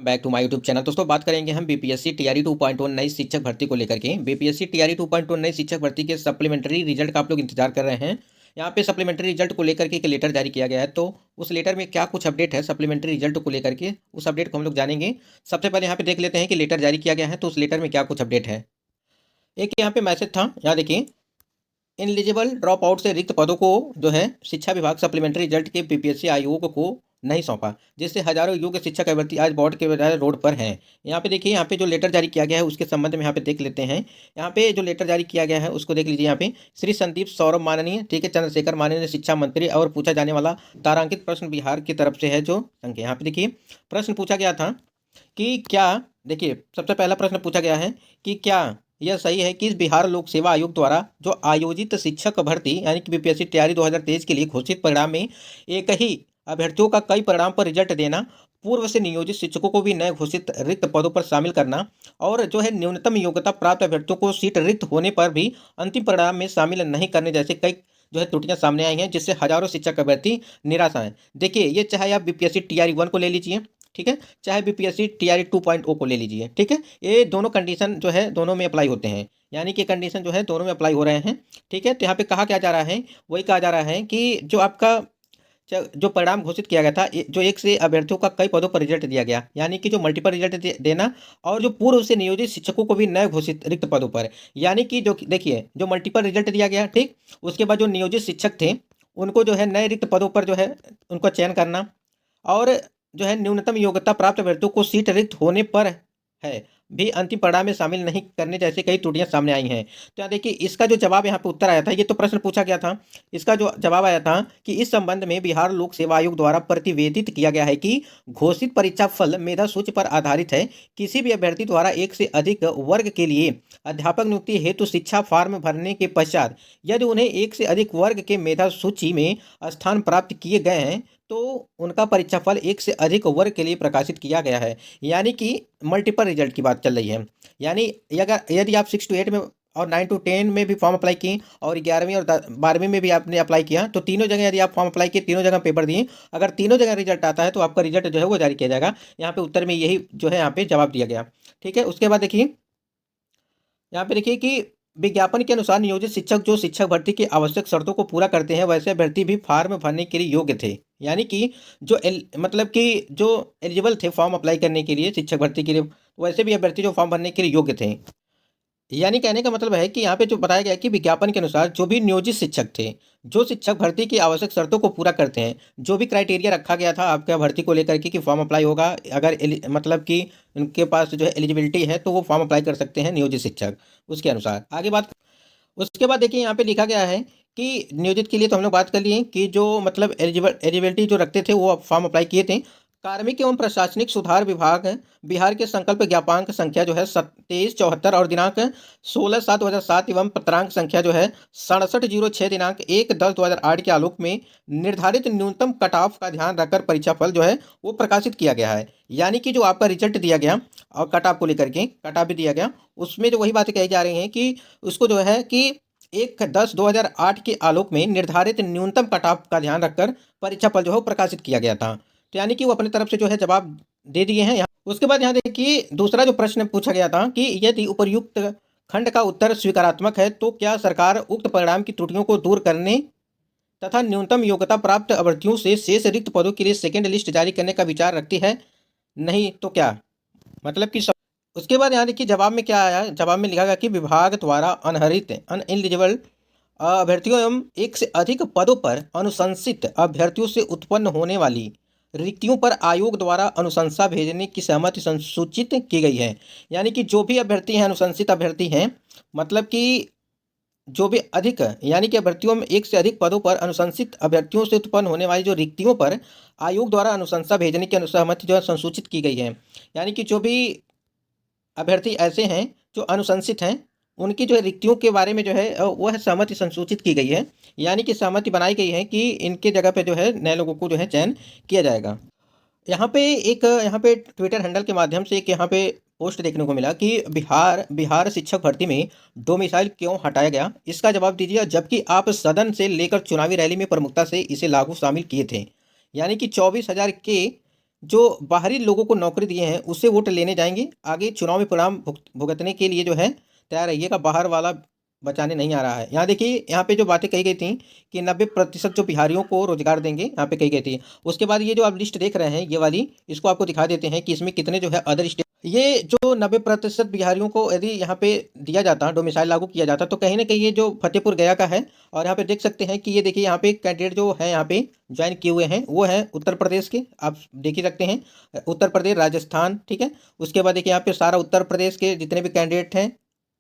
Back to my YouTube channel. दोस्तों बात करेंगे हम बीपीएससी टीआरई 2.1 नई शिक्षक भर्ती को लेकर के। बीपीएससी टीआरई 2.1 नई शिक्षक भर्ती के सप्लीमेंट्री रिजल्ट का आप लोग इंतजार कर रहे हैं। यहाँ पे सप्लीमेंट्री रिजल्ट को लेकर के एक लेटर जारी किया गया है, तो उस लेटर में क्या कुछ अपडेट है सप्लीमेंट्री रिजल्ट को लेकर के, उस अपडेट को हम लोग जानेंगे। सबसे पहले यहाँ पे देख लेते हैं कि लेटर जारी किया गया है तो उस लेटर में क्या कुछ अपडेट है। एक यहाँ पे मैसेज था, यहाँ देखिए, इनएलिजिबल ड्रॉप आउट से रिक्त पदों को जो है शिक्षा विभाग सप्लीमेंट्री रिजल्ट के बीपीएससी आयोग को नहीं सौंपा, जिससे हजारों योग्य शिक्षक अभ्यर्थी आज बोर्ड के बजाय रोड पर हैं। यहाँ पे देखिए, यहाँ पे जो लेटर जारी किया गया है उसके संबंध में यहाँ पे देख लेते हैं। यहाँ पे जो लेटर जारी किया गया है उसको देख लीजिए। यहाँ पे श्री संदीप सौरभ माननीय, ठीक है, चंद्रशेखर माननीय शिक्षा मंत्री, और पूछा जाने वाला तारांकित प्रश्न बिहार की तरफ से है जो संख्या। यहाँ पे देखिए प्रश्न पूछा गया था कि क्या, देखिए सबसे पहला प्रश्न पूछा गया है कि क्या यह सही है कि बिहार लोक सेवा आयोग द्वारा जो आयोजित शिक्षक भर्ती यानी कि बीपीएससी तैयारी 2023 के लिए घोषित परिणाम में एक ही अभ्यर्थियों का कई परिणाम पर रिजल्ट देना, पूर्व से नियोजित शिक्षकों को भी नए घोषित रिक्त पदों पर शामिल करना, और जो है न्यूनतम योग्यता प्राप्त अभ्यर्थियों को सीट रिक्त होने पर भी अंतिम परिणाम में शामिल नहीं करने जैसे कई जो है त्रुटियां सामने आई हैं, जिससे हजारों शिक्षक अभ्यर्थी निराश हैं। देखिए, ये चाहे आप बीपीएससी टीआरई 1 को ले लीजिए, ठीक है, चाहे बीपीएससी टीआरई 2.0 को ले लीजिए, ठीक है, ये दोनों कंडीशन जो है दोनों में अप्लाई होते हैं, यानी कि कंडीशन जो है दोनों में अप्लाई हो रहे हैं। ठीक है, तो यहाँ पे कहा क्या जा रहा है, वही कहा जा रहा है कि जो आपका जो परिणाम घोषित किया गया था, जो एक से अभ्यर्थियों का कई पदों पर रिजल्ट दिया गया, यानी कि जो मल्टीपल रिजल्ट देना, और जो पूर्व से नियोजित शिक्षकों को भी नए घोषित रिक्त पदों पर, यानी कि जो देखिए जो मल्टीपल रिजल्ट दिया गया, ठीक, उसके बाद जो नियोजित शिक्षक थे उनको जो है नए रिक्त पदों पर जो है उनको चयन करना, और जो है न्यूनतम योग्यता प्राप्त अभ्यर्थियों को सीट रिक्त होने पर है भी अंतिम परिणाम में शामिल नहीं करने जैसे कई त्रुटियां सामने आई हैं। तो यहाँ देखिए, इसका जो जवाब यहाँ पे उत्तर आया था, ये तो प्रश्न पूछा गया था, इसका जो जवाब आया था कि इस संबंध में बिहार लोक सेवा आयोग द्वारा प्रतिवेदित किया गया है कि घोषित परीक्षा फल मेधा सूची पर आधारित है। किसी भी अभ्यर्थी द्वारा एक से अधिक वर्ग के लिए अध्यापक नियुक्ति हेतु शिक्षा फॉर्म भरने के पश्चात यदि उन्हें एक से अधिक वर्ग के मेधा सूची में स्थान प्राप्त किए गए हैं तो उनका परीक्षाफल एक से अधिक वर्ग के लिए प्रकाशित किया गया है, यानी कि मल्टीपल रिजल्ट की बात चल रही है। यानी अगर यदि आप 6 to 8 में और 9 to 10 में भी फॉर्म अप्लाई किए और 11वीं और 12वीं में भी आपने अप्लाई किया, तो तीनों जगह यदि आप फॉर्म अप्लाई किए, तीनों जगह पेपर दिए, अगर तीनों जगह रिजल्ट आता है तो आपका रिजल्ट जो है वो जारी किया जाएगा। यहाँ पे उत्तर में यही जो है यहाँ पे जवाब दिया गया। ठीक है, उसके बाद देखिए, यहाँ पे देखिए कि विज्ञापन के अनुसार नियोजित शिक्षक जो शिक्षक भर्ती की आवश्यक शर्तों को पूरा करते हैं वैसे अभ्यर्थी भी फॉर्म भरने के लिए योग्य थे, यानी कि जो मतलब कि जो एलिजिबल थे फॉर्म अप्लाई करने के लिए शिक्षक भर्ती के लिए, वैसे भी अभ्यर्थी जो फॉर्म भरने के लिए योग्य थे। यानी कहने का मतलब है कि यहाँ पे जो बताया गया कि विज्ञापन के अनुसार जो भी नियोजित शिक्षक थे, जो शिक्षक भर्ती की आवश्यक शर्तों को पूरा करते हैं, जो भी क्राइटेरिया रखा गया था आपका भर्ती को लेकर के कि फॉर्म अप्लाई होगा, अगर मतलब कि उनके पास जो है एलिजिबिलिटी है तो वो फॉर्म अप्लाई कर सकते हैं नियोजित शिक्षक, उसके अनुसार आगे बात। उसके बाद देखिए, यहाँ पे लिखा गया है कि नियोजित के लिए तो हम लोग बात कर लिए कि जो मतलब एलिजिबिलिटी जो रखते थे वो फॉर्म अप्लाई किए थे। कार्मिक एवं प्रशासनिक सुधार विभाग बिहार के संकल्प ज्ञापांक संख्या जो है 2374 और दिनांक 16/7/2007 एवं पत्रांक संख्या जो है 6706 दिनांक 1/10/2008 के आलोक में निर्धारित न्यूनतम कट ऑफ का ध्यान रखकर परीक्षाफल जो है वो प्रकाशित किया गया है। यानी कि जो आपका रिजल्ट दिया गया और कट ऑफ को लेकर के कट ऑफ भी दिया गया, उसमें जो वही बातें कही जा रही हैं कि उसको जो है कि 1/10/2008 के आलोक में निर्धारित न्यूनतम कट ऑफ का ध्यान रखकर परीक्षाफल जो है वो प्रकाशित किया गया था। तो यानी कि वो अपनी तरफ से जो है जवाब दे दिए हैं यहाँ। उसके बाद यहाँ देखिए, दूसरा जो प्रश्न पूछा गया था कि यदि उपर्युक्त खंड का उत्तर स्वीकारात्मक है तो क्या सरकार उक्त परिणाम की त्रुटियों को दूर करने तथा न्यूनतम योग्यता प्राप्त अभ्यर्थियों से शेष रिक्त पदों के लिए सेकेंड लिस्ट जारी करने का विचार रखती है, नहीं तो क्या, मतलब कि उसके बाद यहाँ देखिए जवाब में क्या आया, जवाब में लिखा गया कि विभाग द्वारा अनहरित अनएलिजिबल अभ्यर्थियों एवं एक से अधिक पदों पर अनुशंसित अभ्यर्थियों से उत्पन्न होने वाली रिक्तियों पर आयोग द्वारा अनुशंसा भेजने की सहमति संसूचित की गई है। यानी कि जो भी अभ्यर्थी हैं अनुशंसित अभ्यर्थी हैं, मतलब कि जो भी अधिक यानी कि अभ्यर्थियों में एक से अधिक पदों पर अनुशंसित अभ्यर्थियों से उत्पन्न होने वाली जो रिक्तियों पर आयोग द्वारा अनुशंसा भेजने की अनुसहमति जो है संसूचित की गई है। यानी कि जो भी अभ्यर्थी ऐसे हैं जो अनुशंसित हैं, उनकी जो है रिक्तियों के बारे में जो है वह सहमति संसूचित की गई है, यानी कि सहमति बनाई गई है कि इनके जगह पे जो है नए लोगों को जो है चयन किया जाएगा। यहाँ पे ट्विटर हैंडल के माध्यम से एक यहाँ पे पोस्ट देखने को मिला कि बिहार शिक्षक भर्ती में डोमिसाइल क्यों हटाया गया, इसका जवाब दीजिए, जबकि आप सदन से लेकर चुनावी रैली में प्रमुखता से इसे लागू शामिल किए थे। यानी कि 24,000 के जो बाहरी लोगों को नौकरी दिए हैं उससे वोट लेने जाएंगे, आगे चुनाव में परिणाम भुगतने के लिए जो है तैयार रहिएगा, बाहर वाला बचाने नहीं आ रहा है। यहाँ देखिए, यहाँ पे जो बातें कही गई थी कि 90% जो बिहारियों को रोजगार देंगे, यहाँ पे कही गई थी। उसके बाद ये जो आप लिस्ट देख रहे हैं ये वाली, इसको आपको दिखा देते हैं कि इसमें कितने जो है अदर स्टेट, ये जो 90% बिहारियों को यदि यहाँ पे दिया जाता, डोमिसाइल लागू किया जाता, तो कहीं ना कहीं ये जो फतेहपुर गया का है। और यहाँ पे देख सकते हैं कि ये देखिए, यहाँ पे कैंडिडेट जो है यहाँ पे ज्वाइन किए हुए हैं वो है उत्तर प्रदेश के, आप देख ही सकते हैं, उत्तर प्रदेश, राजस्थान, ठीक है। उसके बाद देखिए यहाँ पे सारा उत्तर प्रदेश के जितने भी कैंडिडेट हैं,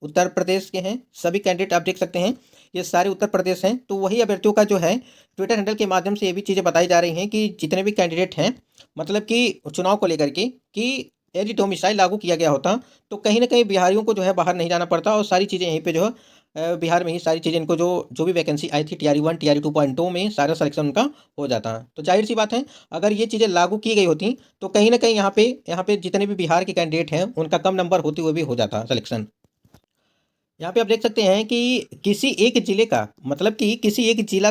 उत्तर प्रदेश के हैं सभी कैंडिडेट, आप देख सकते हैं ये सारे उत्तर प्रदेश हैं। तो वही अभ्यर्थियों का जो है ट्विटर हैंडल के माध्यम से ये भी चीज़ें बताई जा रही हैं कि जितने भी कैंडिडेट हैं, मतलब कि चुनाव को लेकर के, कि यदि डोमिसाइल लागू किया गया होता तो कहीं ना कहीं बिहारियों को जो है बाहर नहीं जाना पड़ता और सारी चीज़ें यहीं पे जो है बिहार में ही सारी चीज़ें, इनको जो जो भी वैकेंसी आई थी TRE 1 TRE 2.0 में सारा सिलेक्शन उनका हो जाता। तो जाहिर सी बात है, अगर ये चीज़ें लागू की गई होती तो कहीं ना कहीं यहाँ पे जितने भी बिहार के कैंडिडेट हैं उनका कम नंबर होते हुए भी हो जाता सिलेक्शन। यहाँ पे आप देख सकते हैं कि किसी एक जिले का, मतलब कि किसी एक जिला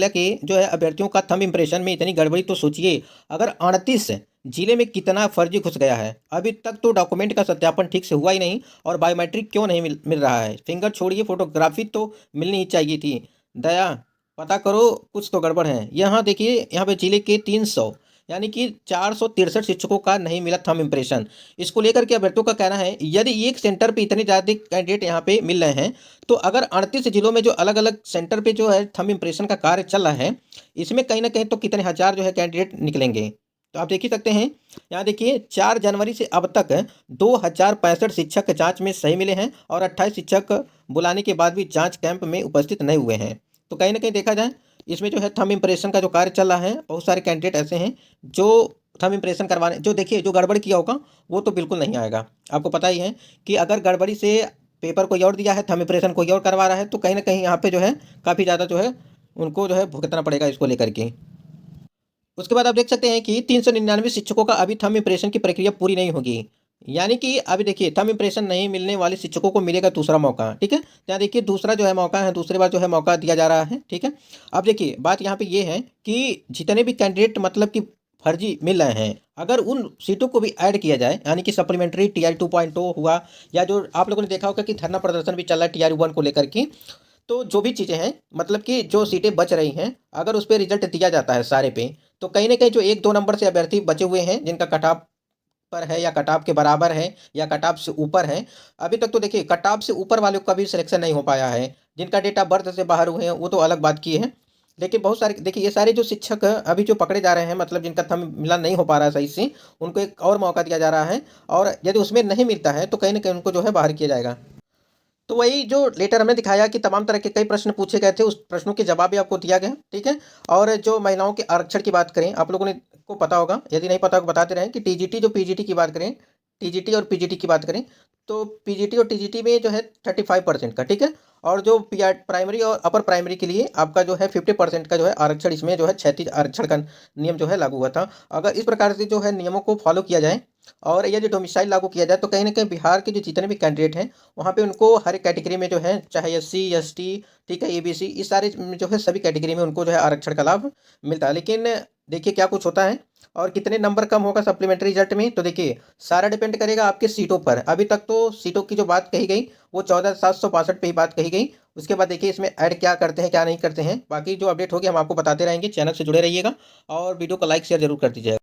के जो है अभ्यर्थियों का थंब इम्प्रेशन में इतनी गड़बड़ी, तो सोचिए अगर 38 जिले में कितना फर्जी घुस गया है। अभी तक तो डॉक्यूमेंट का सत्यापन ठीक से हुआ ही नहीं, और बायोमेट्रिक क्यों नहीं मिल रहा है, फिंगर छोड़िए फोटोग्राफी तो मिलनी ही चाहिए थी। दया, पता करो, कुछ तो गड़बड़ है। यहाँ देखिए, यहाँ पे जिले के 300 यानी कि 463 शिक्षकों का नहीं मिला थंब इम्प्रेशन। इसको लेकर के अभ्यर्थियों का कहना है यदि एक सेंटर पे इतने ज़्यादा कैंडिडेट यहाँ पे मिल रहे हैं, तो अगर 38 जिलों में जो अलग अलग सेंटर पे जो है थंब इम्प्रेशन का कार्य चल रहा है, इसमें कहीं ना कहीं तो कितने हजार जो है कैंडिडेट निकलेंगे। तो आप देख ही सकते हैं, यहाँ देखिए 4 जनवरी से अब तक 2065 शिक्षक जांच में सही मिले हैं और 28 शिक्षक बुलाने के बाद भी जांच कैंप में उपस्थित नहीं हुए हैं। तो कहीं ना कहीं देखा जाए, इसमें जो है थंब इम्प्रेशन का जो कार्य चल रहा है, बहुत सारे कैंडिडेट ऐसे हैं जो थंब इम्प्रेशन करवाने, जो देखिए जो गड़बड़ किया होगा वो तो बिल्कुल नहीं आएगा। आपको पता ही है कि अगर गड़बड़ी से पेपर कोई और दिया है, थंब इम्प्रेशन कोई और करवा रहा है, तो कहीं ना कहीं यहाँ पे जो है काफ़ी ज़्यादा जो है उनको जो है भुगतना पड़ेगा इसको लेकर के। उसके बाद आप देख सकते हैं कि 399 शिक्षकों का अभी थंब इम्प्रेशन की प्रक्रिया पूरी नहीं होगी। यानी कि अभी देखिए, थंब इम्प्रेशन नहीं मिलने वाले शिक्षकों को मिलेगा दूसरा मौका, ठीक है। यहाँ देखिए दूसरा जो है मौका है, दूसरी बार जो है मौका दिया जा रहा है, ठीक है। अब देखिए बात यहाँ पे ये है कि जितने भी कैंडिडेट मतलब कि फर्जी मिल रहे हैं, अगर उन सीटों को भी ऐड किया जाए, यानी कि सप्लीमेंट्री TRE 2.0 हुआ, या जो आप लोगों ने देखा होगा कि धरना प्रदर्शन भी चल रहा है TRE 1 को लेकर के, तो जो भी चीज़ें हैं, मतलब कि जो सीटें बच रही हैं, अगर उस पर रिजल्ट दिया जाता है सारे पे, तो कहीं ना कहीं जो 1-2 नंबर से अभ्यर्थी बचे हुए हैं जिनका कट ऑफ पर है या कट ऑफ के बराबर है या कट ऑफ से ऊपर है, अभी तक तो देखिए कट ऑफ से ऊपर वालों का भी सिलेक्शन नहीं हो पाया है। जिनका डेट ऑफ बर्थ से बाहर हुए हैं वो तो अलग बात की है, लेकिन बहुत सारे देखिए, ये सारे जो शिक्षक अभी जो पकड़े जा रहे हैं, मतलब जिनका थंब मिलान नहीं हो पा रहा है सही से, उनको एक और मौका दिया जा रहा है, और यदि उसमें नहीं मिलता है तो कहीं ना कहीं उनको जो है बाहर किया जाएगा। तो वही जो लेटर हमने दिखाया कि तमाम तरह के कई प्रश्न पूछे गए थे, उस प्रश्नों के जवाब भी आपको दिया गया, ठीक है। और जो महिलाओं के आरक्षण की बात करें, आप लोगों ने को पता होगा, यदि नहीं पता होगा बताते रहें कि टीजीटी जो पीजीटी की बात करें, टीजीटी और पीजीटी की बात करें, तो पीजीटी और टीजीटी में जो है 35% का, ठीक है। और जो प्राइमरी और अपर प्राइमरी के लिए आपका जो है 50% का जो है आरक्षण, इसमें जो है 36 आरक्षण का नियम जो है लागू हुआ था। अगर इस प्रकार से जो है नियमों को फॉलो किया जाए और यदि डोमिसाइल लागू किया जाए, तो कहीं ना कहीं बिहार के जो जितने भी कैंडिडेट हैं वहाँ पे उनको हर एक कैटेगरी में जो है, चाहे SC ST, ठीक है, ABC, इस सारे में जो है सभी कैटेगरी में उनको जो है आरक्षण का लाभ मिलता है। लेकिन देखिए क्या कुछ होता है और कितने नंबर कम होगा सप्लीमेंट्री रिजल्ट में, तो देखिए सारा डिपेंड करेगा आपके सीटों पर। अभी तक तो सीटों की जो बात कही गई वो 14,762 पे ही बात कही गई। उसके बाद देखिए इसमें ऐड क्या करते हैं क्या नहीं करते हैं, बाकी जो अपडेट होगी हम आपको बताते रहेंगे। चैनल से जुड़े रहिएगा और वीडियो को लाइक शेयर जरूर कर दीजिएगा।